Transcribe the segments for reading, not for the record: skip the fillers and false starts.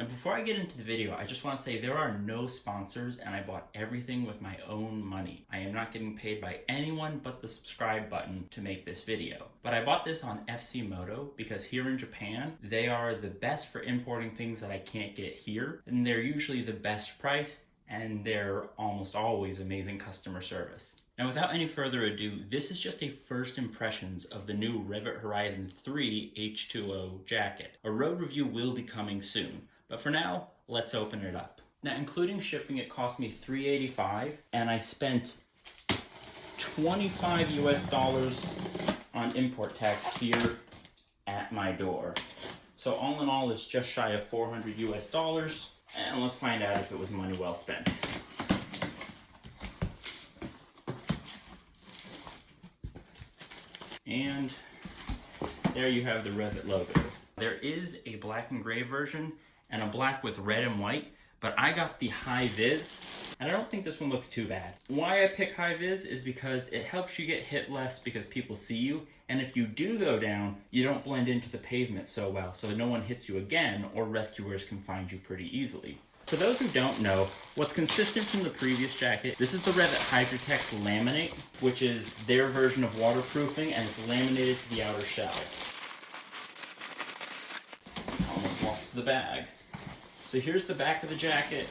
Now before I get into the video, I just want to say there are no sponsors and I bought everything with my own money. I am not getting paid by anyone but the subscribe button to make this video. But I bought this on FC because here in Japan, they are the best for importing things that I can't get here, and they're usually the best price and they're almost always amazing customer service. Now without any further ado, this is just a first impressions of the new Rev'it Horizon 3 H20 jacket. A road review will be coming soon, but for now, let's open it up. Now including shipping, it cost me $3.85 and I spent $25 US on import tax here at my door. So all in all, it's just shy of $400 US, and let's find out if it was money well spent. And there you have the Rev'it logo. There is a black and gray version and a black with red and white, but I got the high vis, and I don't think this one looks too bad. Why I pick high vis is because it helps you get hit less because people see you, and if you do go down, you don't blend into the pavement so well, so no one hits you again, or rescuers can find you pretty easily. For those who don't know, what's consistent from the previous jacket, this is the Rev'it Hydrotex Laminate, which is their version of waterproofing, and it's laminated to the outer shell. Almost lost the bag. So here's the back of the jacket,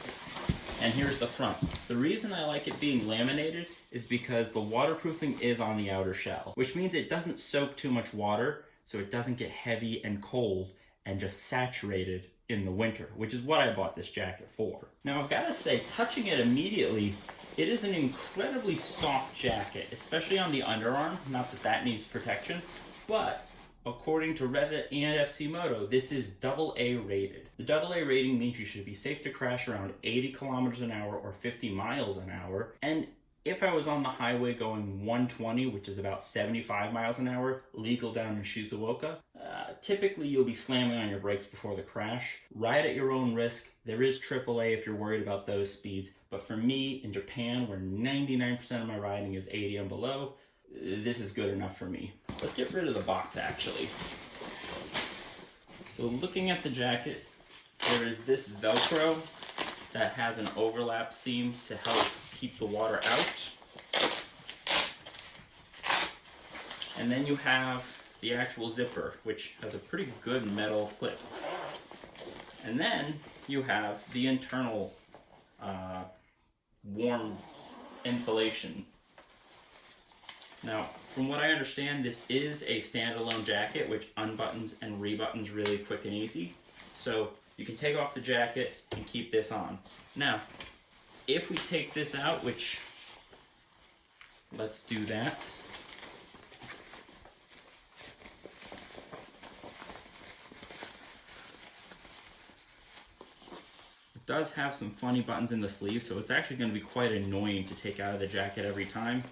and here's the front. The reason I like it being laminated is because the waterproofing is on the outer shell, which means it doesn't soak too much water, so it doesn't get heavy and cold and just saturated in the winter, which is what I bought this jacket for. Now I've got to say, touching it immediately, it is an incredibly soft jacket, especially on the underarm. Not that that needs protection, but according to Rev'it and FC this is AA rated. The AA rating means you should be safe to crash around 80 kilometers an hour or 50 miles an hour. And if I was on the highway going 120, which is about 75 miles an hour, legal down in Shizuoka, typically you'll be slamming on your brakes before the crash. Ride at your own risk. There is AAA if you're worried about those speeds. But for me, in Japan, where 99% of my riding is 80 and below, this is good enough for me. Let's get rid of the box, actually. So looking at the jacket, there is this Velcro that has an overlap seam to help keep the water out. And then you have the actual zipper, which has a pretty good metal clip. And then you have the internal warm insulation. Now, from what I understand, this is a standalone jacket, which unbuttons and rebuttons really quick and easy. So you can take off the jacket and keep this on. Now, if we take this out, which, let's do that. It does have some funny buttons in the sleeve, so it's actually going to be quite annoying to take out of the jacket every time.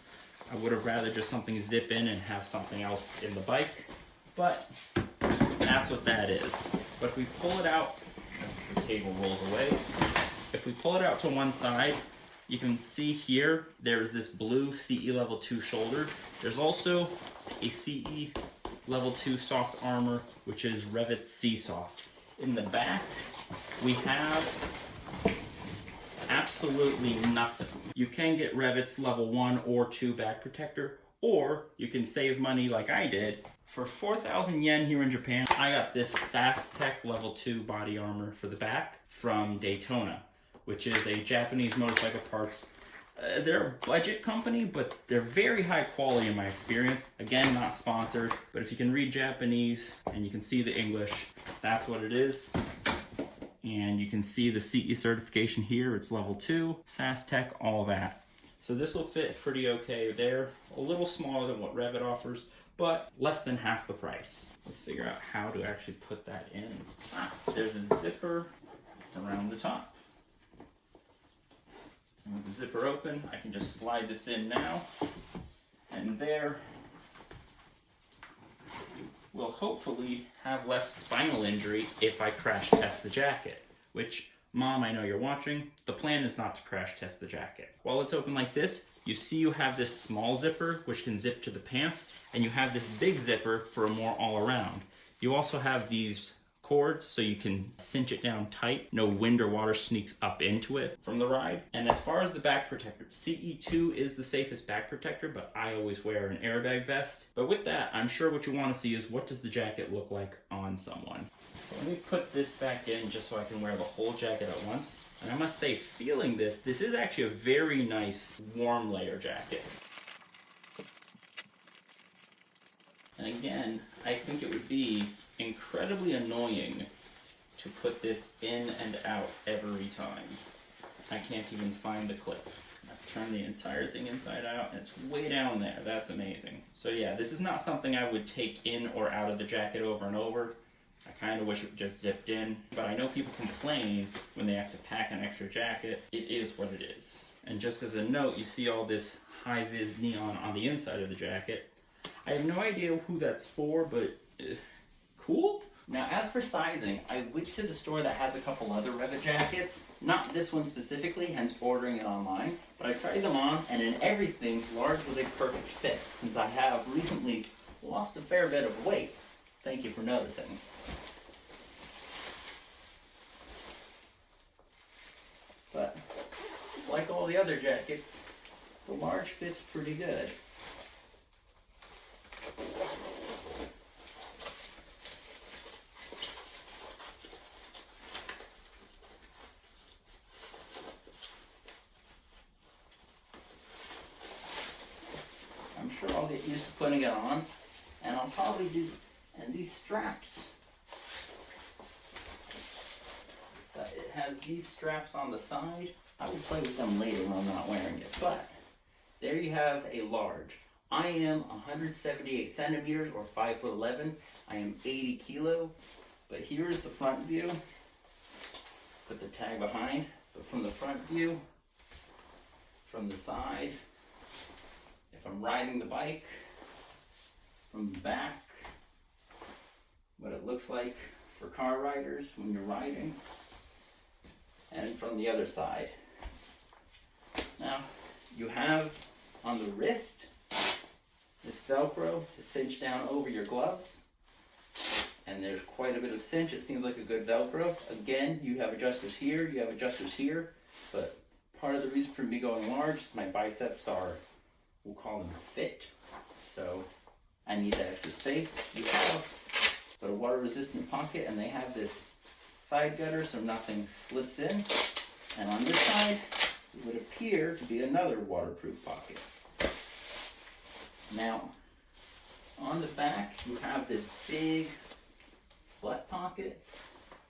I would have rather just something zip in and have something else in the bike, but that's what that is. But if we pull it out, as the cable rolls away, if we pull it out to one side, you can see here, there's this blue CE Level 2 shoulder. There's also a CE Level 2 soft armor, which is Rev'it C-Soft. In the back, we have absolutely nothing. You can get Rev'it's Level 1 or 2 back protector, or you can save money like I did. For 4,000 yen here in Japan, I got this SaskTech Level 2 body armor for the back from Daytona, which is a Japanese motorcycle parts. They're a budget company, but they're very high quality in my experience. Again, not sponsored, but if you can read Japanese and you can see the English, that's what it is. And you can see the CE certification here. It's Level 2, SaskTech, all that. So this will fit pretty okay there. A little smaller than what Rev'it offers, but less than half the price. Let's figure out how to actually put that in. There's a zipper around the top. And with the zipper open, I can just slide this in now. And there will hopefully have less spinal injury if I crash test the jacket, which, Mom, I know you're watching. The plan is not to crash test the jacket. While it's open like this, you see you have this small zipper, which can zip to the pants, and you have this big zipper for a more all-around. You also have these cords so you can cinch it down tight. No wind or water sneaks up into it from the ride. And as far as the back protector, CE2 is the safest back protector, but I always wear an airbag vest. But with that, I'm sure what you want to see is what does the jacket look like on someone. So let me put this back in just so I can wear the whole jacket at once. And I must say, feeling this is actually a very nice warm layer jacket. And again, I think it would be incredibly annoying to put this in and out every time. I can't even find the clip. I've turned the entire thing inside out and it's way down there. That's amazing. So yeah, this is not something I would take in or out of the jacket over and over. I kind of wish it just zipped in, but I know people complain when they have to pack an extra jacket. It is what it is. And just as a note, you see all this high-vis neon on the inside of the jacket. I have no idea who that's for, but cool. Now, as for sizing, I went to the store that has a couple other Rev'it jackets. Not this one specifically, hence ordering it online. But I tried them on, and in everything, large was a perfect fit, since I have recently lost a fair bit of weight. Thank you for noticing. But, like all the other jackets, the large fits pretty good. I'm sure I'll get used to putting it on, and I'll probably do, and these straps, it has these straps on the side. I will play with them later when I'm not wearing it, but there you have a large. I am 178 centimeters or 5'11". I am 80 kilo, but here's the front view. Put the tag behind, but from the front view, from the side, if I'm riding the bike, from the back, what it looks like for car riders when you're riding, and from the other side. Now, you have on the wrist this Velcro to cinch down over your gloves, and there's quite a bit of cinch. It seems like a good Velcro. Again, you have adjusters here, you have adjusters here, but part of the reason for me going large is my biceps are, we'll call them fit, so I need that extra space. You have but a water resistant pocket, and they have this side gutter so nothing slips in, and on this side it would appear to be another waterproof pocket. Now on the back you have this big butt pocket.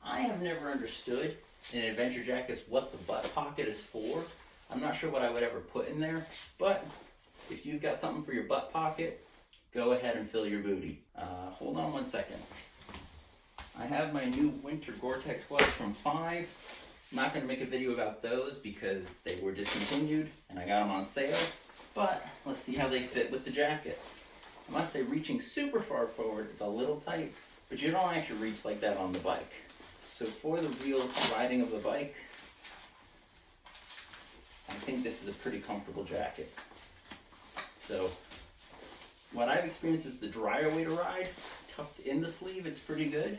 I have never understood in adventure jackets what the butt pocket is for. I'm not sure what I would ever put in there, but if you've got something for your butt pocket, go ahead and fill your booty. Hold on one second. I have my new winter Gore-Tex gloves from 5. I'm not going to make a video about those because they were discontinued and I got them on sale, but let's see how they fit with the jacket. I must say, reaching super far forward, it's a little tight, but you don't actually reach like that on the bike. So for the real riding of the bike, I think this is a pretty comfortable jacket. So what I've experienced is the drier way to ride, tucked in the sleeve, it's pretty good.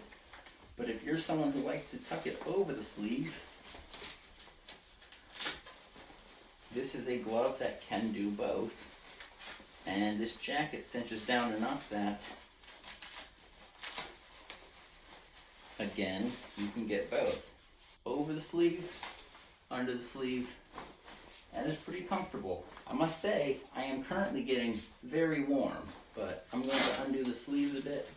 But if you're someone who likes to tuck it over the sleeve, this is a glove that can do both. And this jacket cinches down enough that, again, you can get both. Over the sleeve, under the sleeve, and it's pretty comfortable. I must say, I am currently getting very warm, but I'm going to undo the sleeves a bit.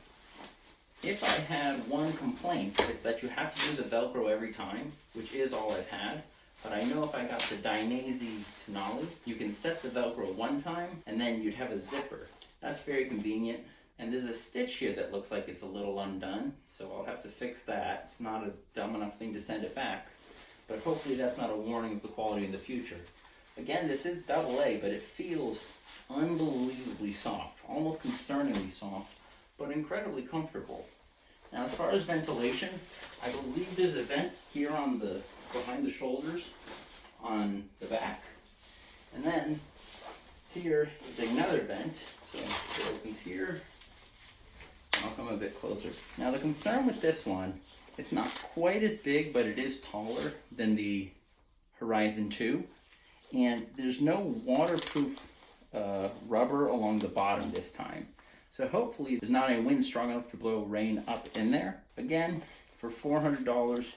If I had one complaint, it's that you have to do the Velcro every time, which is all I've had. But I know if I got the Dainese Tenali, you can set the Velcro one time, and then you'd have a zipper. That's very convenient. And there's a stitch here that looks like it's a little undone, so I'll have to fix that. It's not a dumb enough thing to send it back, but hopefully that's not a warning of the quality in the future. Again, this is AA, but it feels unbelievably soft, almost concerningly soft, but incredibly comfortable. Now, as far as ventilation, I believe there's a vent here on the behind the shoulders on the back, and then here is another vent. So it opens here. I'll come a bit closer. Now, the concern with this one It's not quite as big, but it is taller than the Horizon 2. And there's no waterproof rubber along the bottom this time. So hopefully there's not any wind strong enough to blow rain up in there. Again, for $400,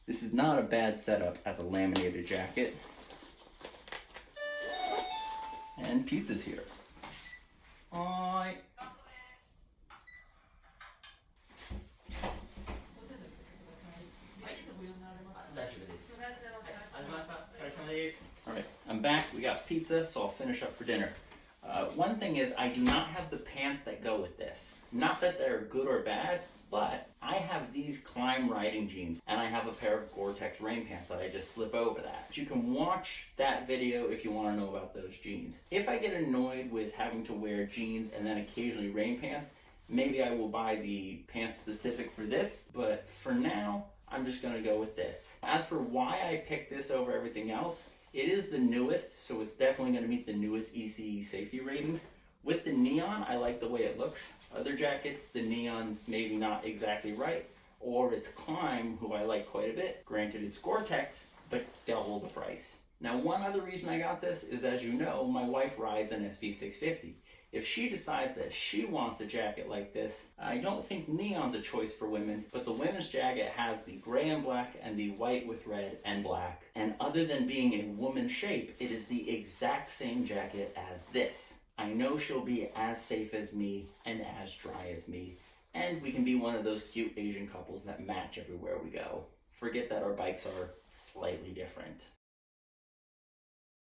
this is not a bad setup as a laminated jacket. And pizza's here. Hi. Alright, I'm back. We got pizza, so I'll finish up for dinner. One thing is, I do not have the pants that go with this. Not that they're good or bad, but I have these climb riding jeans, and I have a pair of Gore-Tex rain pants that I just slip over that. But you can watch that video if you want to know about those jeans. If I get annoyed with having to wear jeans and then occasionally rain pants, maybe I will buy the pants specific for this, but for now, I'm just going to go with this. As for why I picked this over everything else, it is the newest, so it's definitely going to meet the newest ECE safety ratings. With the neon, I like the way it looks. Other jackets, the neon's maybe not exactly right, or it's Climb, who I like quite a bit. Granted, it's Gore-Tex, but double the price. Now, one other reason I got this is, as you know, my wife rides an SV650. If she decides that she wants a jacket like this, I don't think neon's a choice for women's, but the women's jacket has the gray and black and the white with red and black. And other than being a woman's shape, it is the exact same jacket as this. I know she'll be as safe as me and as dry as me, and we can be one of those cute Asian couples that match everywhere we go. Forget that our bikes are slightly different.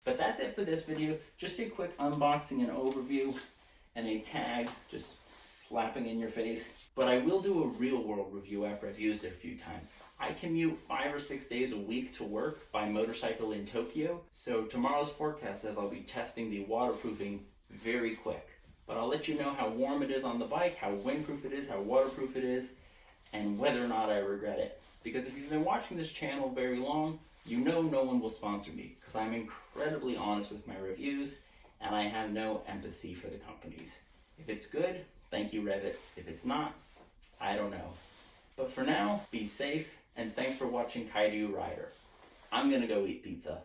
But that's it for this video. Just a quick unboxing and overview and a tag just slapping in your face. But I will do a real world review after I've used it a few times. I commute 5 or 6 days a week to work by motorcycle in Tokyo. So tomorrow's forecast says I'll be testing the waterproofing very quick. But I'll let you know how warm it is on the bike, how windproof it is, how waterproof it is, and whether or not I regret it. Because if you've been watching this channel very long, you know no one will sponsor me, because I'm incredibly honest with my reviews, and I have no empathy for the companies. If it's good, thank you, Rev'it. If it's not, I don't know. But for now, be safe, and thanks for watching Kaiju Rider. I'm gonna go eat pizza.